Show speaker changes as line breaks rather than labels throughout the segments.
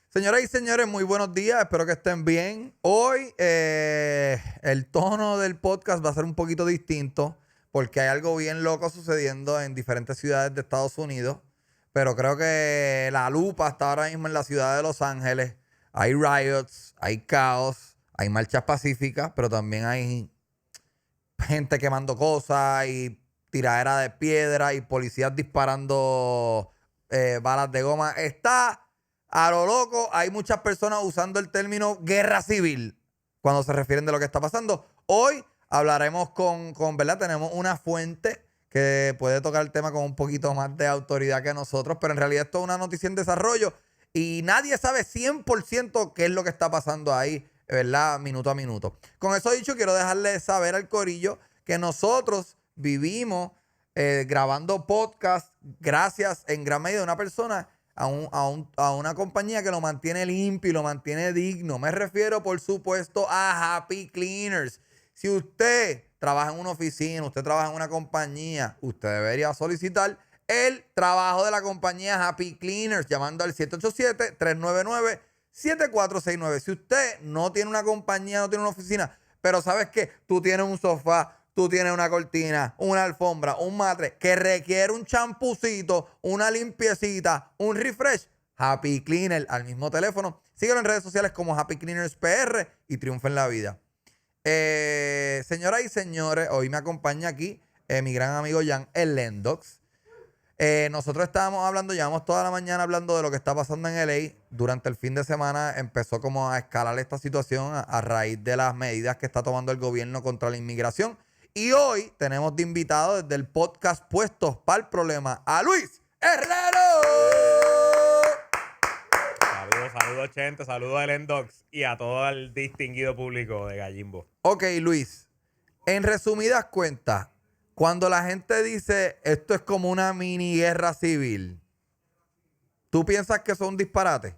Señoras y señores, muy buenos días. Espero que estén bien. Hoy el tono del podcast va a ser un poquito distinto porque hay algo bien loco sucediendo en diferentes ciudades de Estados Unidos. Pero creo que la lupa está ahora mismo en la ciudad de Los Ángeles. Hay riots, hay caos, hay marchas pacíficas, pero también hay gente quemando cosas y tiradera de piedra y policías disparando balas de goma. Está a lo loco. Hay muchas personas usando el término guerra civil cuando se refieren de lo que está pasando. Hoy hablaremos ¿verdad? Tenemos una fuente que puede tocar el tema con un poquito más de autoridad que nosotros, pero en realidad esto es una noticia en desarrollo y nadie sabe 100% qué es lo que está pasando ahí, ¿verdad? Minuto a minuto. Con eso dicho, quiero dejarle saber al corillo que nosotros vivimos grabando podcast gracias en gran medida a una persona, a una compañía que lo mantiene limpio y lo mantiene digno. Me refiero, por supuesto, a Happy Cleaners. Si usted trabaja en una oficina, usted trabaja en una compañía, usted debería solicitar el trabajo de la compañía Happy Cleaners llamando al 787-399-7469. Si usted no tiene una compañía, no tiene una oficina, pero sabes que tú tienes un sofá, tú tienes una cortina, una alfombra, un matre que requiere un champucito, una limpiecita, un refresh, Happy Cleaner al mismo teléfono. Síguelo en redes sociales como Happy Cleaners PR y triunfa en la vida. Señoras y señores, hoy me acompaña aquí mi gran amigo Jan El Lendox. Nosotros estábamos hablando, llevamos toda la mañana hablando de lo que está pasando en LA. Durante el fin de semana empezó como a escalar esta situación a raíz de las medidas que está tomando el gobierno contra la inmigración. Y hoy tenemos de invitado desde el podcast Puestos para el Problema a Luis Herrero.
Saludos, Chente, saludos a Lendox y a todo el distinguido público de Gallimbo.
Ok, Luis, en resumidas cuentas, cuando la gente dice esto es como una mini guerra civil, ¿tú piensas que eso es un disparate?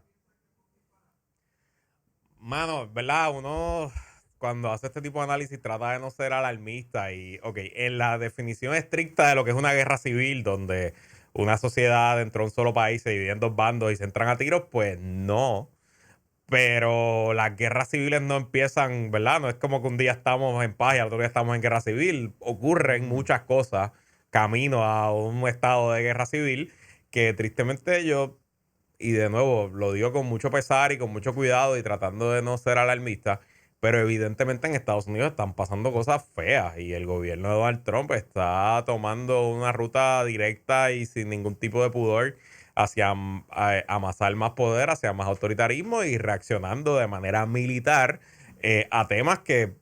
Mano, ¿verdad? Uno cuando hace este tipo de análisis trata de no ser alarmista y, en la definición estricta de lo que es una guerra civil, donde una sociedad dentro de un solo país se divide en dos bandos y se entran a tiros, pues no. Pero las guerras civiles no empiezan, ¿verdad? No es como que un día estamos en paz y al otro día estamos en guerra civil. Ocurren muchas cosas camino a un estado de guerra civil que tristemente yo, y de nuevo lo digo con mucho pesar y con mucho cuidado y tratando de no ser alarmista, pero evidentemente en Estados Unidos están pasando cosas feas y el gobierno de Donald Trump está tomando una ruta directa y sin ningún tipo de pudor hacia amasar más poder, hacia más autoritarismo y reaccionando de manera militar a temas que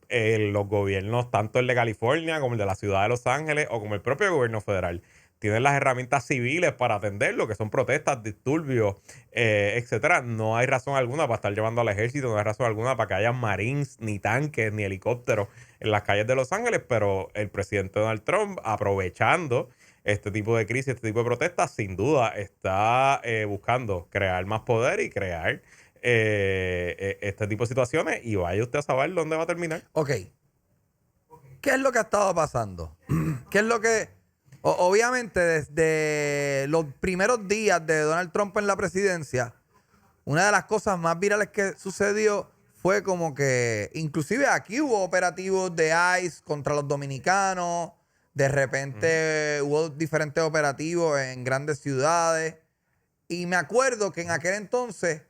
los gobiernos, tanto el de California como el de la ciudad de Los Ángeles o como el propio gobierno federal, tienen las herramientas civiles para atenderlo, que son protestas, disturbios, etcétera. No hay razón alguna para estar llevando al ejército, no hay razón alguna para que haya marines, ni tanques, ni helicópteros en las calles de Los Ángeles, pero el presidente Donald Trump, aprovechando este tipo de crisis, este tipo de protestas, sin duda está buscando crear más poder y crear este tipo de situaciones, y vaya usted a saber dónde va a terminar.
Ok, ¿qué es lo que ha estado pasando? ¿Qué es lo que... Obviamente, desde los primeros días de Donald Trump en la presidencia, una de las cosas más virales que sucedió fue como que inclusive aquí hubo operativos de ICE contra los dominicanos. De repente hubo diferentes operativos en grandes ciudades. Y me acuerdo que en aquel entonces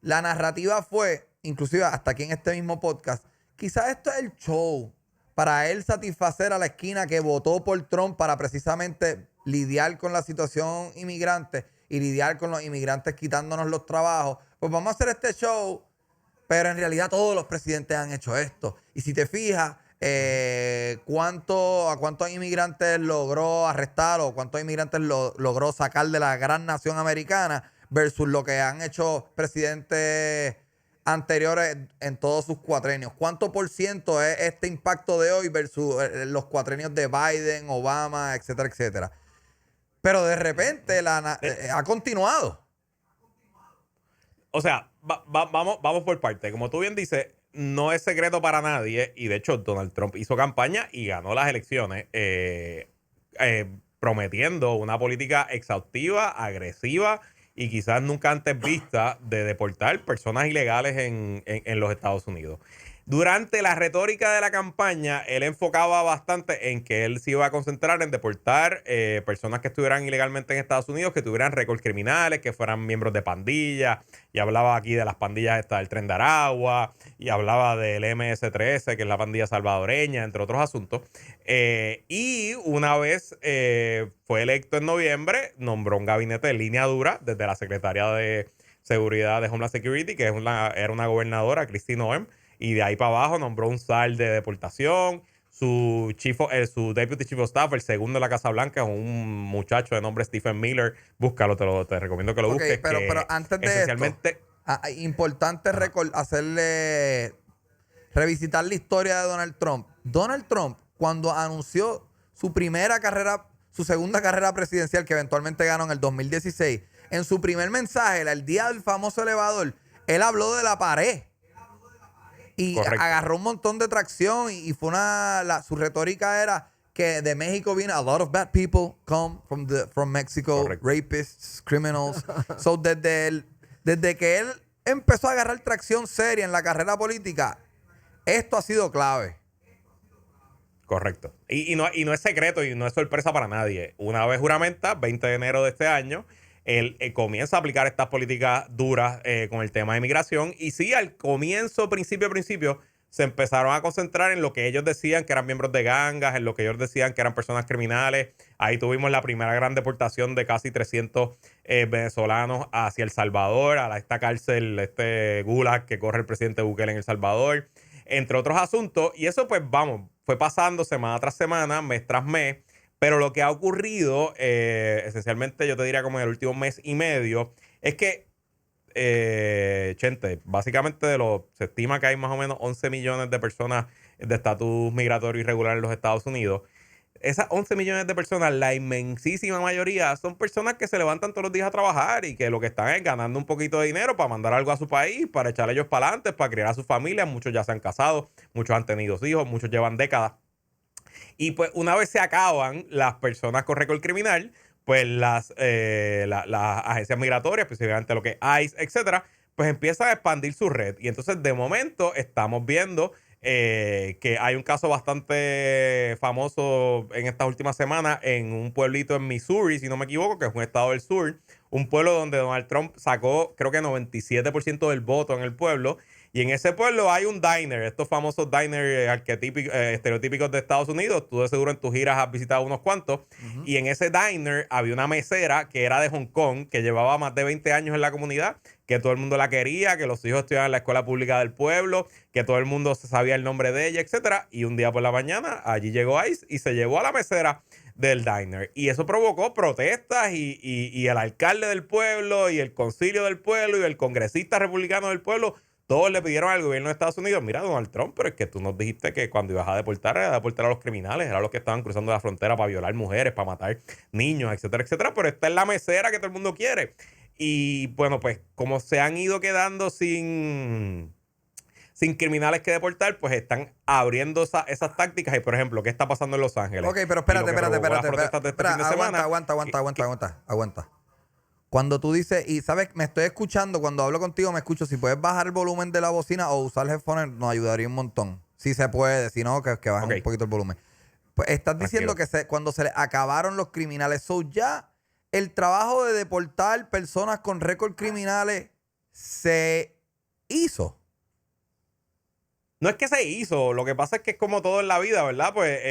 la narrativa fue, inclusive hasta aquí en este mismo podcast, quizás esto es el show para él satisfacer a la esquina que votó por Trump para precisamente lidiar con la situación inmigrante y lidiar con los inmigrantes quitándonos los trabajos. Pues vamos a hacer este show, pero en realidad todos los presidentes han hecho esto. Y si te fijas, a cuántos inmigrantes logró arrestar o cuántos inmigrantes logró sacar de la gran nación americana versus lo que han hecho presidentes anteriores en todos sus cuatrenios. ¿Cuánto por ciento es este impacto de hoy versus los cuatrenios de Biden, Obama, etcétera, etcétera? Pero de repente ha continuado.
O sea, vamos por parte. Como tú bien dices, no es secreto para nadie. Y de hecho, Donald Trump hizo campaña y ganó las elecciones prometiendo una política exhaustiva, agresiva y quizás nunca antes vista de deportar personas ilegales en los Estados Unidos. Durante la retórica de la campaña, él enfocaba bastante en que él se iba a concentrar en deportar personas que estuvieran ilegalmente en Estados Unidos, que tuvieran récords criminales, que fueran miembros de pandillas, y hablaba aquí de las pandillas del Tren de Aragua, y hablaba del MS-13, que es la pandilla salvadoreña, entre otros asuntos. Y una vez fue electo en noviembre, nombró un gabinete de línea dura desde la Secretaría de Seguridad de Homeland Security, que era una gobernadora, Kristi Noem, y de ahí para abajo nombró un SAR de deportación. Su Deputy Chief of Staff, el segundo de la Casa Blanca, es un muchacho de nombre Stephen Miller. Búscalo, te recomiendo que lo
Ok,
busques.
pero antes de
Esencialmente,
esto, importante revisitar la historia de Donald Trump. Donald Trump, cuando anunció su segunda carrera presidencial, que eventualmente ganó en el 2016, en su primer mensaje, el día del famoso elevador, él habló de la pared. Y
correcto.
agarró un montón de tracción y fue su retórica era que de México viene a lot of bad people come from Mexico,
Correcto.
rapists, criminals. So desde que él empezó a agarrar tracción seria en la carrera política, esto ha sido clave.
Correcto. Y no es secreto y no es sorpresa para nadie. Una vez juramenta, 20 de enero de este año, él comienza a aplicar estas políticas duras con el tema de inmigración. Y sí, al principio, se empezaron a concentrar en lo que ellos decían que eran miembros de gangas, en lo que ellos decían que eran personas criminales. Ahí tuvimos la primera gran deportación de casi 300 venezolanos hacia El Salvador, a esta cárcel, este gulag que corre el presidente Bukele en El Salvador, entre otros asuntos. Y eso, pues vamos, fue pasando semana tras semana, mes tras mes. Pero lo que ha ocurrido, esencialmente yo te diría como en el último mes y medio, es que, Chente, básicamente se estima que hay más o menos 11 millones de personas de estatus migratorio irregular en los Estados Unidos. Esas 11 millones de personas, la inmensísima mayoría, son personas que se levantan todos los días a trabajar y que lo que están es ganando un poquito de dinero para mandar algo a su país, para echar ellos para adelante, para criar a sus familias. Muchos ya se han casado, muchos han tenido hijos, muchos llevan décadas. Y pues una vez se acaban las personas con récord criminal, pues las agencias migratorias, específicamente lo que es ICE, etcétera, pues empiezan a expandir su red. Y entonces de momento estamos viendo que hay un caso bastante famoso en estas últimas semanas en un pueblito en Missouri, si no me equivoco, que es un estado del sur, un pueblo donde Donald Trump sacó creo que 97% del voto en el pueblo. Y en ese pueblo hay un diner, estos famosos diners estereotípicos de Estados Unidos. Tú de seguro en tus giras has visitado unos cuantos.
Uh-huh.
Y en ese diner había una mesera que era de Hong Kong, que llevaba más de 20 años en la comunidad, que todo el mundo la quería, que los hijos estudiaban en la escuela pública del pueblo, que todo el mundo sabía el nombre de ella, etcétera. Y un día por la mañana allí llegó ICE y se llevó a la mesera del diner. Y eso provocó protestas y el alcalde del pueblo y el concilio del pueblo y el congresista republicano del pueblo, todos le pidieron al gobierno de Estados Unidos: mira, Donald Trump, pero es que tú nos dijiste que cuando ibas a deportar, era deportar a los criminales, era los que estaban cruzando la frontera para violar mujeres, para matar niños, etcétera, etcétera. Pero esta es la mesera que todo el mundo quiere. Y bueno, pues como se han ido quedando sin criminales que deportar, pues están abriendo esas tácticas. Y por ejemplo, ¿qué está pasando en Los Ángeles?
Ok, pero espérate. Aguanta. Cuando tú dices, y sabes, me estoy escuchando, cuando hablo contigo me escucho, si puedes bajar el volumen de la bocina o usar headphones, nos ayudaría un montón. Si se puede, si no, que bajen un poquito el volumen. Pues estás diciendo que cuando se le acabaron los criminales, ya el trabajo de deportar personas con récord criminales se hizo.
No es que se hizo, lo que pasa es que es como todo en la vida, ¿verdad? Pues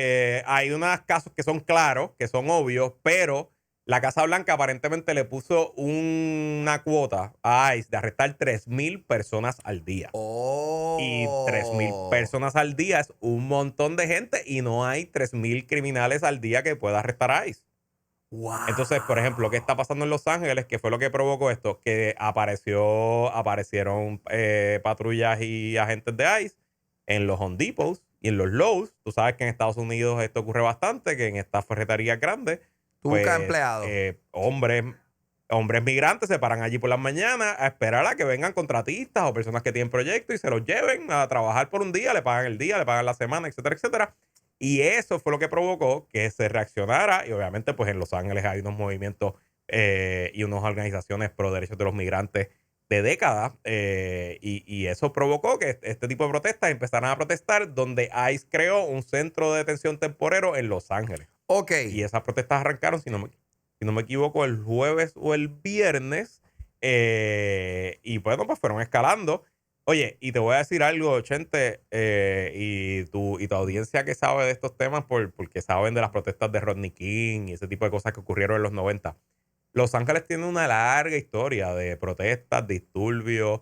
hay unos casos que son claros, que son obvios, pero la Casa Blanca aparentemente le puso una cuota a ICE de arrestar 3,000 personas al día.
Oh.
Y 3,000 personas al día es un montón de gente y no hay 3,000 criminales al día que pueda arrestar a ICE.
Wow.
Entonces, por ejemplo, ¿qué está pasando en Los Ángeles? ¿Qué fue lo que provocó esto? Que aparecieron patrullas y agentes de ICE en los Home Depots y en los Lowe's. Tú sabes que en Estados Unidos esto ocurre bastante, que en estas ferreterías grandes,
tú buscas empleados.
Hombres migrantes se paran allí por las mañanas a esperar a que vengan contratistas o personas que tienen proyectos y se los lleven a trabajar por un día, le pagan el día, le pagan la semana, etcétera, etcétera. Y eso fue lo que provocó que se reaccionara. Y obviamente, pues en Los Ángeles hay unos movimientos y unas organizaciones pro derechos de los migrantes de décadas. Y eso provocó que este tipo de protestas empezaran a protestar, donde ICE creó un centro de detención temporero en Los Ángeles.
Ok.
Y esas protestas arrancaron, si no me equivoco, el jueves o el viernes. Y bueno, pues fueron escalando. Oye, y te voy a decir algo, Chente, y tu audiencia que sabe de estos temas, porque saben de las protestas de Rodney King y ese tipo de cosas que ocurrieron en los 90. Los Ángeles tiene una larga historia de protestas, disturbios,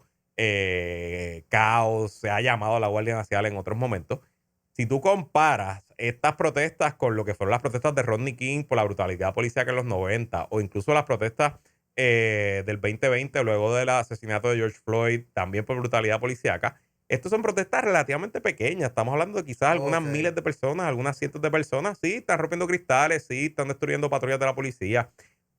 caos. Se ha llamado a la Guardia Nacional en otros momentos. Si tú comparas estas protestas con lo que fueron las protestas de Rodney King por la brutalidad policíaca en los 90, o incluso las protestas del 2020, luego del asesinato de George Floyd, también por brutalidad policíaca, estas son protestas relativamente pequeñas. Estamos hablando de quizás algunas miles de personas, algunas cientos de personas. Sí, están rompiendo cristales, sí, están destruyendo patrullas de la policía.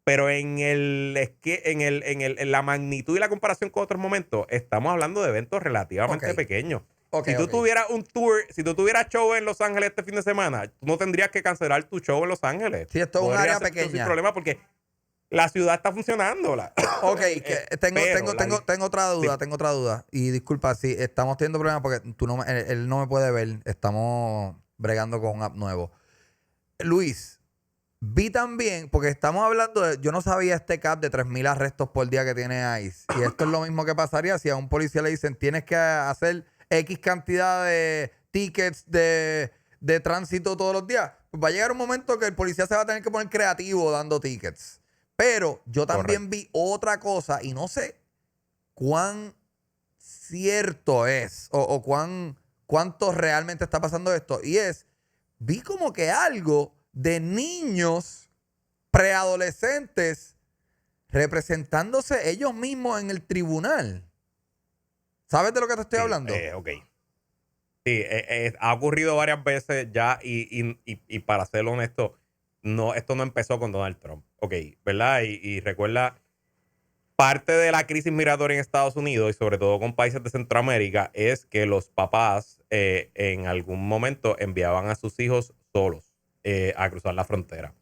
Pero en la magnitud y la comparación con otros momentos, estamos hablando de eventos relativamente pequeños. Si tú tuvieras un tour, si tú tuvieras show en Los Ángeles este fin de semana, tú no tendrías que cancelar tu show en Los Ángeles.
Sí, esto es un área
Podrías hacer
pequeña.
sin problema porque la ciudad está funcionando.
Ok, tengo otra duda,
Sí.
tengo otra duda. Y disculpa, si estamos teniendo problemas porque él no me puede ver. Estamos bregando con un app nuevo. Luis, vi también, porque estamos hablando de, yo no sabía este cap de 3,000 arrestos por día que tiene ICE. Y esto es lo mismo que pasaría si a un policía le dicen, tienes que hacer X cantidad de tickets de tránsito todos los días. Pues va a llegar un momento que el policía se va a tener que poner creativo dando tickets. Pero yo también vi otra cosa y no sé cuán cierto es o cuánto realmente está pasando esto. Y vi como que algo de niños preadolescentes representándose ellos mismos en el tribunal. ¿Sabes de lo que te estoy hablando?
Ok. Sí, ha ocurrido varias veces ya y para ser honesto, esto no empezó con Donald Trump. Ok, ¿verdad? Y recuerda, parte de la crisis migratoria en Estados Unidos y sobre todo con países de Centroamérica es que los papás en algún momento enviaban a sus hijos solos a cruzar la frontera.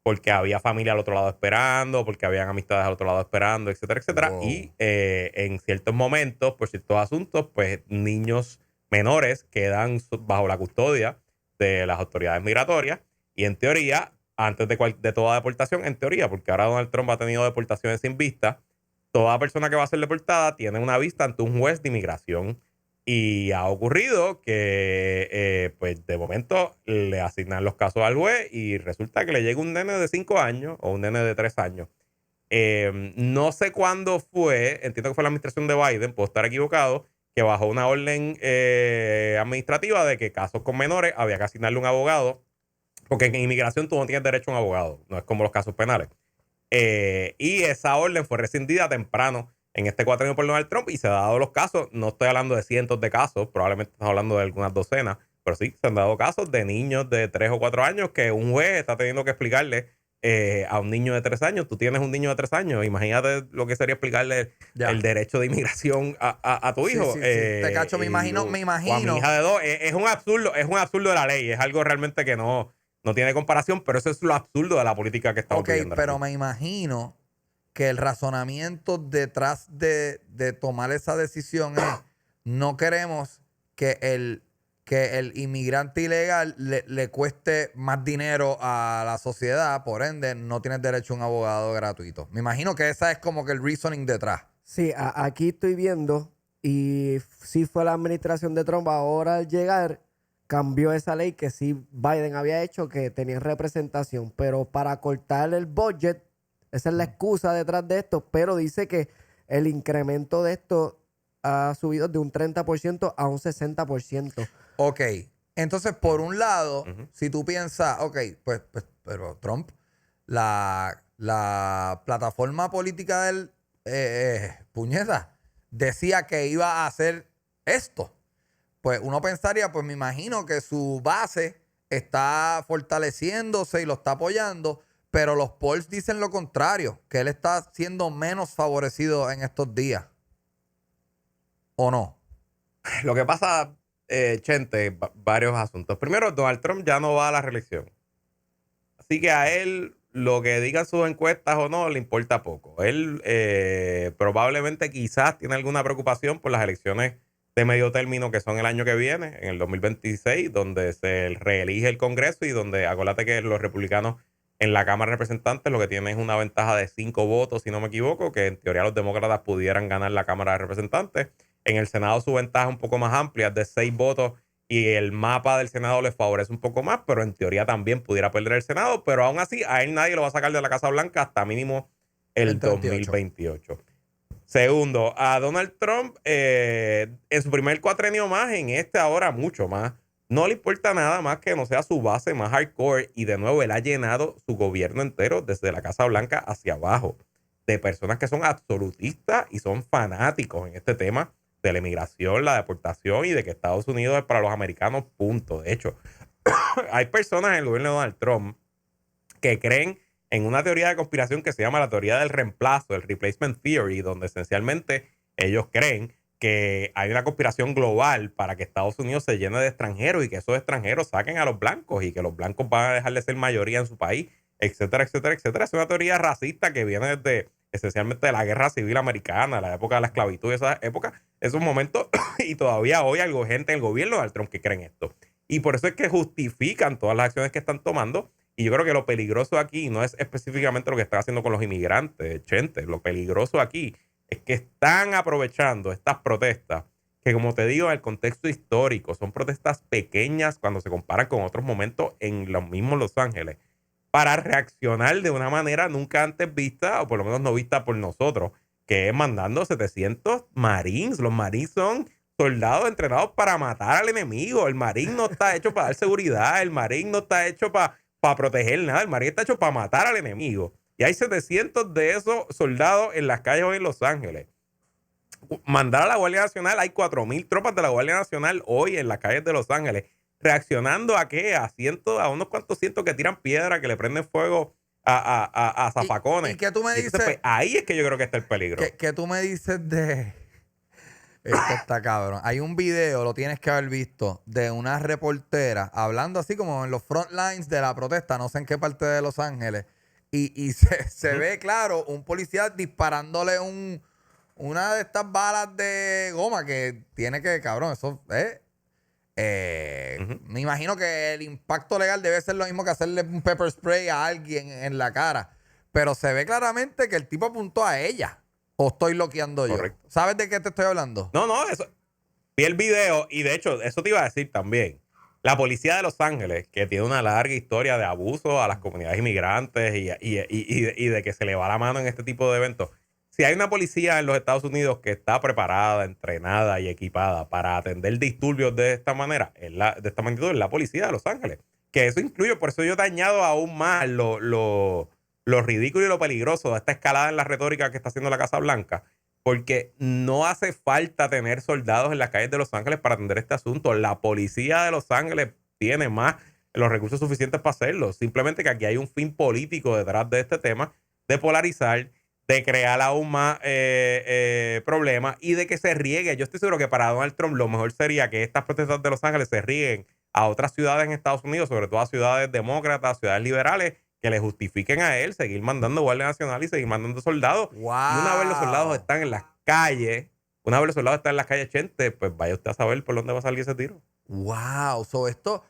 Porque había familia al otro lado esperando, porque habían amistades al otro lado esperando, etcétera, etcétera.
Wow.
Y en ciertos momentos, por ciertos asuntos, pues niños menores quedan bajo la custodia de las autoridades migratorias. Y en teoría, antes de toda deportación, en teoría, porque ahora Donald Trump ha tenido deportaciones sin vista, toda persona que va a ser deportada tiene una vista ante un juez de inmigración. Y ha ocurrido que, pues, de momento le asignan los casos al juez y resulta que le llega un nene de 5 años o un nene de 3 años. No sé cuándo fue, entiendo que fue la administración de Biden, puedo estar equivocado, que bajó una orden administrativa de que casos con menores había que asignarle un abogado, porque en inmigración tú no tienes derecho a un abogado, no es como los casos penales. Y esa orden fue rescindida temprano en este cuatrienio por Donald Trump y se han dado los casos. No estoy hablando de cientos de casos, probablemente estamos hablando de algunas docenas, pero sí, se han dado casos de niños de 3 o 4 años que un juez está teniendo que explicarle a un niño de 3 años. Tú tienes un niño de 3 años, imagínate lo que sería explicarle el derecho de inmigración a tu hijo.
Sí. Te cacho, me imagino.
O a mi hija de 2. Es un absurdo de la ley, es algo realmente que no tiene comparación, pero eso es lo absurdo de la política que estamos viviendo.
Pero me imagino que el razonamiento detrás de tomar esa decisión es no queremos que el inmigrante ilegal le cueste más dinero a la sociedad, por ende no tienes derecho a un abogado gratuito. Me imagino que esa es como que el reasoning detrás.
Sí, aquí estoy viendo y sí fue la administración de Trump ahora al llegar cambió esa ley que sí Biden había hecho que tenía representación, pero para cortar el budget, esa es la excusa detrás de esto, pero dice que el incremento de esto ha subido de un 30% a un 60%.
Ok, entonces por un lado, si tú piensas, ok, pues pero Trump, la plataforma política del puñeta, decía que iba a hacer esto. Pues uno pensaría, pues me imagino que su base está fortaleciéndose y lo está apoyando, pero los polls dicen lo contrario, que él está siendo menos favorecido en estos días. ¿O no?
Lo que pasa, Chente, varios asuntos. Primero, Donald Trump ya no va a la reelección. Así que a él lo que digan sus encuestas o no le importa poco. Él probablemente quizás tiene alguna preocupación por las elecciones de medio término que son el año que viene, en el 2026, donde se reelige el Congreso y donde, acuérdate que los republicanos en la Cámara de Representantes lo que tienen es una ventaja de 5 votos, si no me equivoco, que en teoría los demócratas pudieran ganar la Cámara de Representantes. En el Senado su ventaja es un poco más amplia, es de 6 votos, y el mapa del Senado les favorece un poco más, pero en teoría también pudiera perder el Senado, pero aún así a él nadie lo va a sacar de la Casa Blanca hasta mínimo el 2028. Segundo, a Donald Trump, en su primer cuatrenio más, en este ahora mucho más, no le importa nada más que no sea su base más hardcore, y de nuevo él ha llenado su gobierno entero desde la Casa Blanca hacia abajo de personas que son absolutistas y son fanáticos en este tema de la inmigración, la deportación y de que Estados Unidos es para los americanos, punto. De hecho, hay personas en el gobierno de Donald Trump que creen en una teoría de conspiración que se llama la teoría del reemplazo, el replacement theory, donde esencialmente ellos creen que hay una conspiración global para que Estados Unidos se llene de extranjeros y que esos extranjeros saquen a los blancos y que los blancos van a dejar de ser mayoría en su país, etcétera, etcétera, etcétera. Es una teoría racista que viene desde esencialmente de la guerra civil americana, la época de la esclavitud, esa época, esos momentos, y todavía hoy hay gente en el gobierno de Donald Trump que creen esto. Y por eso es que justifican todas las acciones que están tomando. Y yo creo que lo peligroso aquí no es específicamente lo que están haciendo con los inmigrantes, Chente. Lo peligroso aquí es que están aprovechando estas protestas, que como te digo, en el contexto histórico, son protestas pequeñas cuando se comparan con otros momentos en los mismos Los Ángeles, para reaccionar de una manera nunca antes vista, o por lo menos no vista por nosotros, que es mandando 700 Marines. Los Marines son soldados entrenados para matar al enemigo. El Marine no está hecho para dar seguridad, el Marine no está hecho para proteger nada, el Marine está hecho para matar al enemigo. Y hay 700 de esos soldados en las calles hoy en Los Ángeles. Mandar a la Guardia Nacional, hay 4,000 tropas de la Guardia Nacional hoy en las calles de Los Ángeles. ¿Reaccionando a qué? A unos cuantos cientos que tiran piedra, que le prenden fuego a zafacones.
¿Y qué tú me dices?
Entonces, pues, ahí es que yo creo que está el peligro.
¿Qué tú me dices de...? Esto está cabrón. Hay un video, lo tienes que haber visto, de una reportera hablando así como en los front lines de la protesta, no sé en qué parte de Los Ángeles, y se ve claro un policía disparándole una de estas balas de goma que tiene que, cabrón, eso es... Me imagino que el impacto legal debe ser lo mismo que hacerle un pepper spray a alguien en la cara. Pero se ve claramente que el tipo apuntó a ella. ¿O estoy loqueando yo?
Correcto.
¿Sabes de qué te estoy hablando?
No, eso. Vi el video y de hecho, eso te iba a decir también. La policía de Los Ángeles, que tiene una larga historia de abuso a las comunidades inmigrantes y de que se le va la mano en este tipo de eventos. Si hay una policía en los Estados Unidos que está preparada, entrenada y equipada para atender disturbios de esta manera, de esta magnitud, es la policía de Los Ángeles. Que eso incluye, por eso yo te añado aún más lo ridículo y lo peligroso de esta escalada en la retórica que está haciendo la Casa Blanca, porque no hace falta tener soldados en las calles de Los Ángeles para atender este asunto. La policía de Los Ángeles tiene más los recursos suficientes para hacerlo. Simplemente que aquí hay un fin político detrás de este tema, de polarizar, de crear aún más problemas y de que se riegue. Yo estoy seguro que para Donald Trump lo mejor sería que estas protestas de Los Ángeles se rieguen a otras ciudades en Estados Unidos, sobre todo a ciudades demócratas, ciudades liberales, que le justifiquen a él seguir mandando Guardia Nacional y seguir mandando soldados.
Wow.
Y una vez los soldados están en las calles, Chente, pues vaya usted a saber por dónde va a salir ese tiro.
Wow. So esto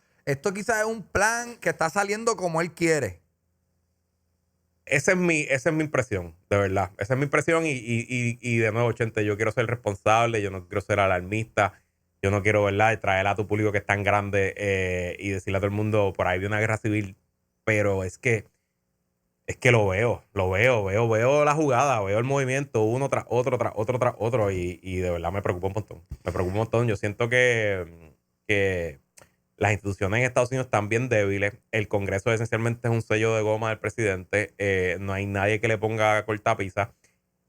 quizás es un plan que está saliendo como él quiere.
Esa es mi impresión, de verdad. Esa es mi impresión y de nuevo, Chente, yo quiero ser responsable, yo no quiero ser alarmista, yo no quiero, ¿verdad?, traer a tu público que es tan grande y decirle a todo el mundo, por ahí de una guerra civil. Pero es que lo veo la jugada, veo el movimiento uno tras otro y de verdad me preocupa un montón. Me preocupa un montón. Yo siento que las instituciones en Estados Unidos están bien débiles. El Congreso esencialmente es un sello de goma del presidente. No hay nadie que le ponga cortapisa.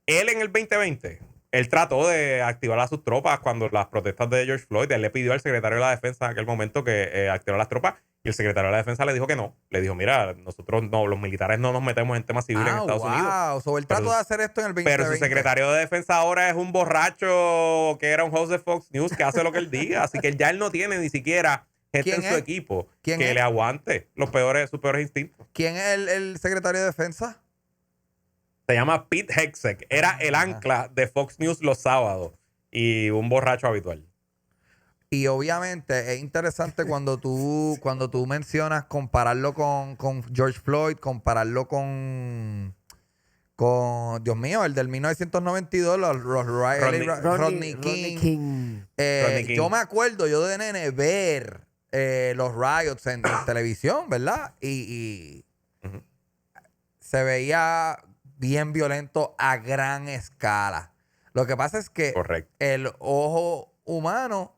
Él en el 2020, él trató de activar a sus tropas cuando las protestas de George Floyd. Él le pidió al secretario de la Defensa en aquel momento que activara las tropas. Y el secretario de la Defensa le dijo que no. Le dijo, mira, nosotros no, los militares no nos metemos en temas civiles en Estados Unidos.
So él trató de hacer esto en el 2020.
Pero su secretario de Defensa ahora es un borracho que era un host de Fox News que hace lo que él diga. Así que ya él no tiene ni siquiera gente
¿Quién
en su
es?
equipo
¿Quién
que
es?
le aguante sus peores instintos.
¿Quién es el secretario de defensa?
Se llama Pete Hegseth. Era el
Ajá.
ancla de Fox News los sábados y un borracho habitual.
Y obviamente es interesante cuando tú mencionas compararlo con George Floyd, compararlo Dios mío, el del 1992, Rodney
Rodney
King.
King.
Rodney King.
Yo me acuerdo, yo de nene, ver los riots en televisión, ¿verdad? Y
Ujú.
se veía bien violento a gran escala. Lo que pasa es que
Correcto.
el ojo humano,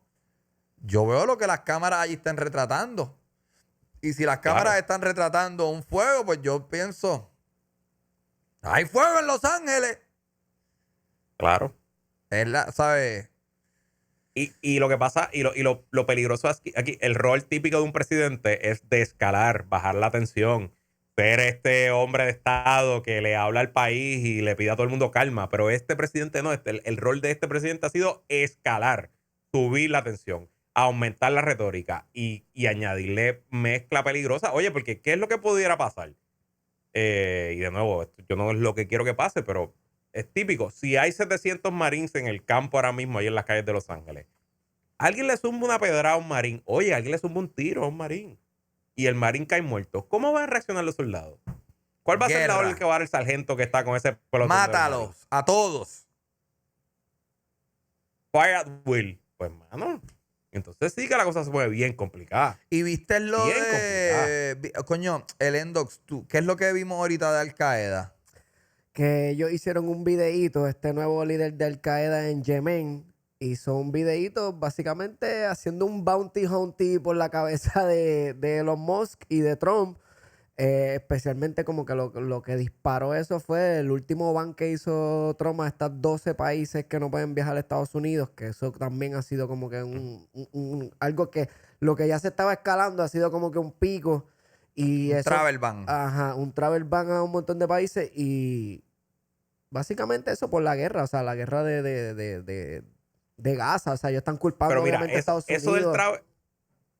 yo veo lo que las cámaras allí están retratando. Y si las cámaras
Claro.
están retratando un fuego, pues yo pienso, hay fuego en Los Ángeles.
Claro.
Es la, ¿sabes?
Y lo que pasa, lo peligroso aquí, el rol típico de un presidente es de escalar, bajar la tensión, ser este hombre de Estado que le habla al país y le pide a todo el mundo calma. Pero este presidente no, el rol de este presidente ha sido escalar, subir la tensión, aumentar la retórica y añadirle mezcla peligrosa. Oye, porque ¿qué es lo que pudiera pasar? Y de nuevo, esto yo no es lo que quiero que pase, pero es típico. Si hay 700 marines en el campo ahora mismo, ahí en las calles de Los Ángeles, alguien le zumba una pedrada a un marín. Oye, alguien le zumba un tiro a un marín. Y el marín cae muerto. ¿Cómo van a reaccionar los soldados? ¿Cuál va a ser la orden
Guerra.
que va a dar el sargento que está con ese pelotón?
Mátalos a todos.
Fire at will. Pues, mano. Entonces sí que la cosa se mueve bien complicada.
Y viste lo
Bien
coño, el Endox, ¿qué es lo que vimos ahorita de Al Qaeda?
Que ellos hicieron un videíto, este nuevo líder de Al Qaeda en Yemen hizo un videíto básicamente haciendo un bounty hunty por la cabeza de Elon Musk y de Trump. Especialmente como que lo que disparó eso fue el último ban que hizo Trump a estas 12 países que no pueden viajar a Estados Unidos, que eso también ha sido como que algo que lo que ya se estaba escalando ha sido como que un pico. Y
Un
eso,
travel ban.
ajá, un travel ban a un montón de países y básicamente eso por la guerra, o sea, la guerra de Gaza, o sea, ellos están culpando
Pero mira,
obviamente a Estados
eso del
Unidos.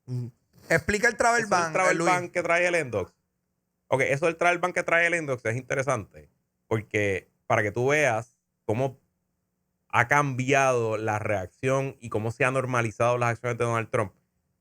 Ujú.
Explica el travel ban,
travel
Luis.
ban que trae el Endox. Ok, eso del travel ban que trae el Endox es interesante. Porque para que tú veas cómo ha cambiado la reacción y cómo se han normalizado las acciones de Donald Trump.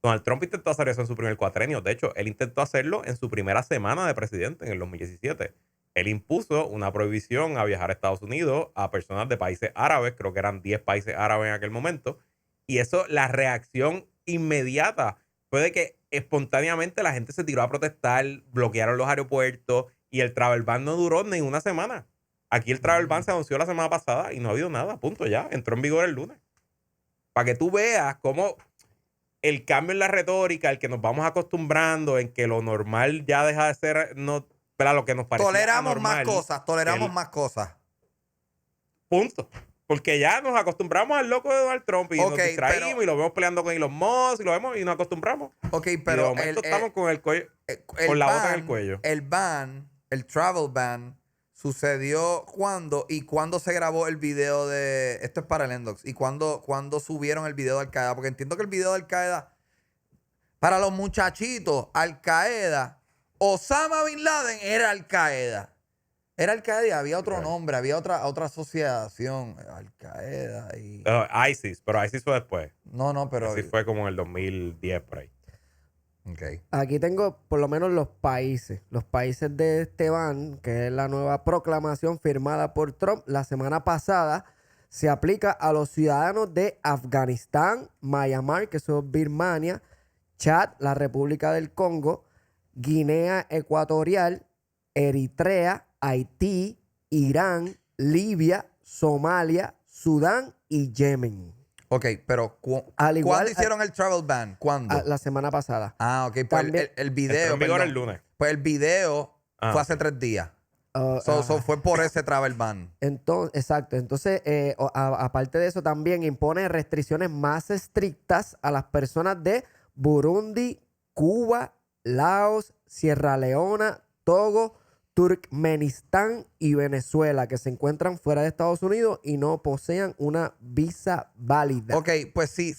Donald Trump intentó hacer eso en su primer cuatrenio. De hecho, él intentó hacerlo en su primera semana de presidente en el 2017. Él impuso una prohibición a viajar a Estados Unidos a personas de países árabes. Creo que eran 10 países árabes en aquel momento. Y eso, la reacción inmediata fue de que espontáneamente la gente se tiró a protestar, bloquearon los aeropuertos y el travel ban no duró ni una semana. Aquí el travel ban se anunció la semana pasada y no ha habido nada, punto ya. Entró en vigor el lunes. Para que tú veas cómo el cambio en la retórica, el que nos vamos acostumbrando, en que lo normal ya deja de ser ¿verdad? Lo que nos parece
Toleramos más
anormal,
cosas, toleramos más cosas.
punto. Porque ya nos acostumbramos al loco de Donald Trump y
Ok,
nos distraímos
pero-
y lo vemos peleando con Elon Musk y lo vemos y nos acostumbramos.
Ok,
Y de
pero
momento estamos con el cuello, con la bota en el cuello.
El travel ban, sucedió cuándo se grabó el video de. Esto es para el Endox. Y cuándo subieron el video de Al Qaeda. Porque entiendo que el video de Al Qaeda, para los muchachitos, Al Qaeda, Osama Bin Laden era Al Qaeda. Era Al Qaeda y había otro
Ok.
nombre, había otra asociación. Al Qaeda y.
ISIS, pero ISIS fue después.
No, pero.
Así fue como en el 2010 por ahí.
Ok.
Aquí tengo por lo menos los países. Los países de este ban, que es la nueva proclamación firmada por Trump la semana pasada, se aplica a los ciudadanos de Afganistán, Myanmar, que eso es Birmania, Chad, la República del Congo, Guinea Ecuatorial, Eritrea, Haití, Irán, Libia, Somalia, Sudán y Yemen.
Ok, pero
Al igual-
¿cuándo hicieron el travel ban? ¿Cuándo?
La semana pasada.
Ah, ok. Pues
También-
el
Entró
video.
en vigor
perdón.
el lunes.
Pues el video
Ah,
fue hace
ok.
3 días.
Ajá.
Fue por ese travel ban.
Entonces, exacto. Entonces, aparte de eso, también impone restricciones más estrictas a las personas de Burundi, Cuba, Laos, Sierra Leona, Togo, Turkmenistán y Venezuela, que se encuentran fuera de Estados Unidos y no posean una visa válida.
Ok, pues sí.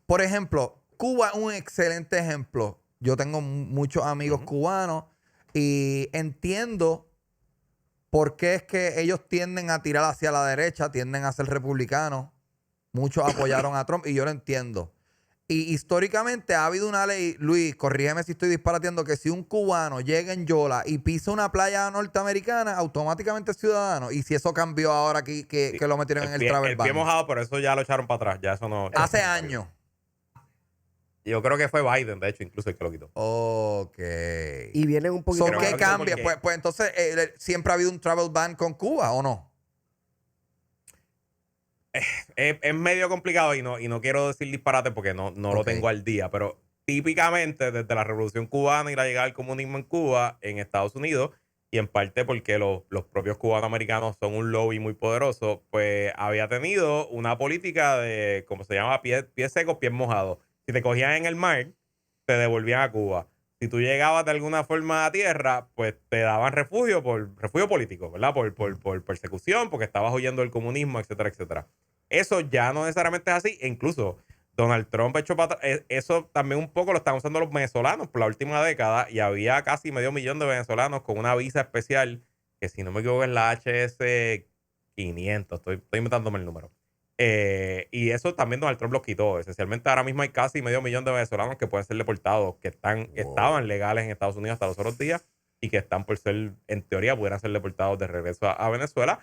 Por ejemplo, Cuba es un excelente ejemplo. Yo tengo muchos amigos cubanos y entiendo por qué es que ellos tienden a tirar hacia la derecha, tienden a ser republicanos. Muchos apoyaron a Trump y yo lo entiendo. Y históricamente ha habido una ley, Luis, corrígeme si estoy disparateando, que si un cubano llega en Yola y pisa una playa norteamericana, automáticamente es ciudadano. Y si eso cambió ahora aquí, que lo metieron en el travel
El pie
ban.
mojado, pero eso ya lo echaron para atrás. Ya eso no. Ya
Hace
eso no está bien.
años.
Yo creo que fue Biden, de hecho, incluso el que lo quitó.
Ok.
Y vienen un poquito
So,
Creo
¿qué
que
cambia?
porque-
Pues entonces, ¿siempre ha habido un travel ban con Cuba o no?
Es medio complicado y no quiero decir disparate porque no lo
Ok.
tengo al día, pero típicamente desde la Revolución Cubana y la llegada del comunismo en Cuba, en Estados Unidos, y en parte porque los propios cubanoamericanos son un lobby muy poderoso, pues había tenido una política de, como se llama, pies secos, pies mojados. Si te cogían en el mar, te devolvían a Cuba. Si tú llegabas de alguna forma a tierra, pues te daban refugio político, ¿verdad? Por persecución, porque estabas huyendo del comunismo, etcétera, etcétera. Eso ya no necesariamente es así. E incluso Donald Trump echó para atrás. Eso también un poco lo están usando los venezolanos por la última década y había casi 500,000 de venezolanos con una visa especial que, si no me equivoco, es la HS 500. Estoy inventándome el número. Y eso también Donald Trump los quitó. Esencialmente ahora mismo hay casi 500,000 de venezolanos que pueden ser deportados, que estaban legales en Estados Unidos hasta los otros días y que están por ser, en teoría, pudieran ser deportados de regreso a Venezuela.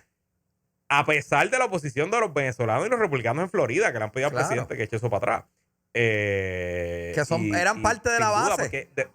A pesar de la oposición de los venezolanos y los republicanos en Florida, que le han pedido al
Claro.
presidente que eche eso para atrás.
Que eran parte de la
sin duda,
base.